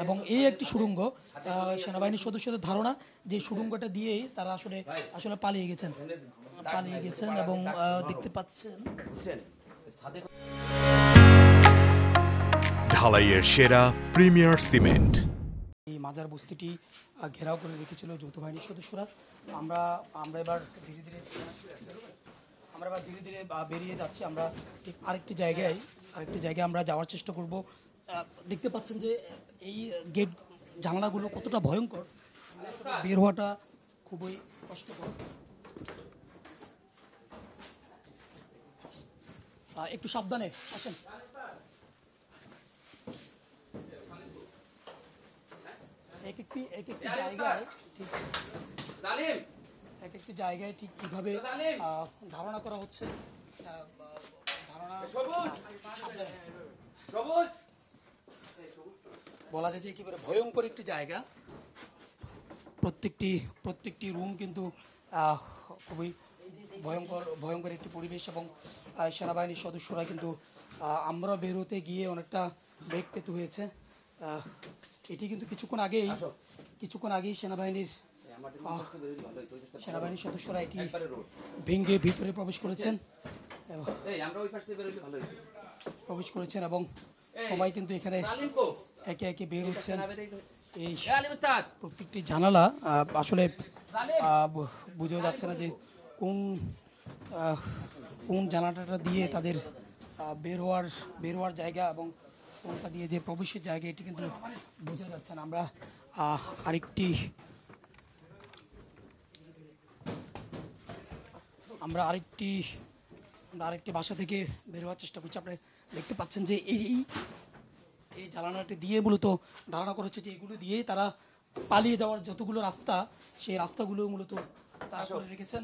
এবং এই একটি সুড়ঙ্গ সেনাবাহিনীর সদস্যদের ধারণা যে সুড়ঙ্গটা দিয়েই তারা আসলে আসলে পালিয়ে গেছেন এবং দেখতে পাচ্ছেন ঢালাইয়ের সেরা প্রিমিয়ার সিমেন্ট। এই মাজার বস্তিটি ঘেরাও করে রেখেছিল যৌথ বাহিনীর সদস্যরা। আমরা এবার ধীরে ধীরে বেরিয়ে যাচ্ছি। আমরা ঠিক আরেকটি জায়গায় আমরা যাওয়ার চেষ্টা করব। দেখতে পাচ্ছেন যে এই গেট জানালাগুলো কতটা ভয়ঙ্কর, বের হওয়াটা খুবই কষ্টকর। একটু সাবধানে আসেন। এক একটি জায়গায় ঠিক কিভাবে ধারণা করা হচ্ছে, বলা যায় যে একেবারে ভয়ঙ্কর একটি জায়গা। প্রত্যেকটি রুম কিন্তু খুবই ভয়ঙ্কর একটি পরিবেশ এবং সেনাবাহিনীর সদস্যরা কিন্তু আমরা বেরোতে গিয়ে অনেকটা বেগ পেতে হয়েছে। এটি কিন্তু কিছুক্ষণ আগেই সেনাবাহিনীর সদস্যরা এটি ভেঙে ভিতরে প্রবেশ করেছেন এবং সবাই কিন্তু এখানে একে একে বের হচ্ছেন। এই প্রত্যেকটি জানালা আসলে বোঝা যাচ্ছে না যে কোন জানালাটা দিয়ে তাদের বের হওয়ার জায়গা এবং কোনটা দিয়ে যে প্রবেশের জায়গা, এটি কিন্তু বোঝা যাচ্ছে না। আমরা আরেকটি বাসা থেকে বের হওয়ার চেষ্টা করছি। আপনি দেখতে পাচ্ছেন যে এই জানালাটি দিয়ে মূলত ধারণা করা হচ্ছে যে এগুলো দিয়ে তারা পালিয়ে যাওয়ার যতগুলো রাস্তা, সেই রাস্তাগুলো মূলত তারা করে রেখেছেন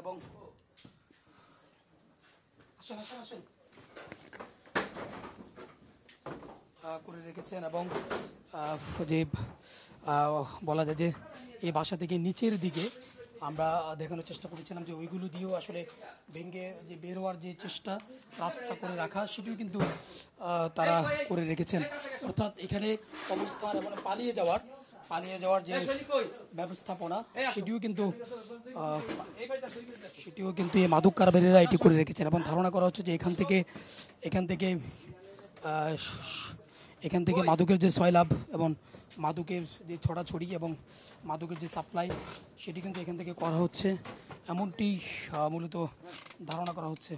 এবং আসেন করে রেখেছেন এবং যে বলা যায় যে এই বাসা থেকে নিচের দিকে আমরা দেখানোর চেষ্টা করেছিলাম যে ওইগুলো দিয়েও আসলে ভেঙে যে বের হওয়ার যে চেষ্টা, রাস্তা করে রাখা, সেটিও কিন্তু তারা করে রেখেছেন। অর্থাৎ এখানে অবস্থান এবং পালিয়ে যাওয়ার যে ব্যবস্থাপনা, সেটিও কিন্তু এই মাদক কারবারিরা এটি করে রেখেছেন এবং ধারণা করা হচ্ছে যে এখান থেকে মাদকের যে সয়লাভ এবং মাদকের যে ছড়াছড়ি এবং মাদকের যে সাপ্লাই, সেটি কিন্তু এখান থেকে করা হচ্ছে, এমনটি মূলত ধারণা করা হচ্ছে।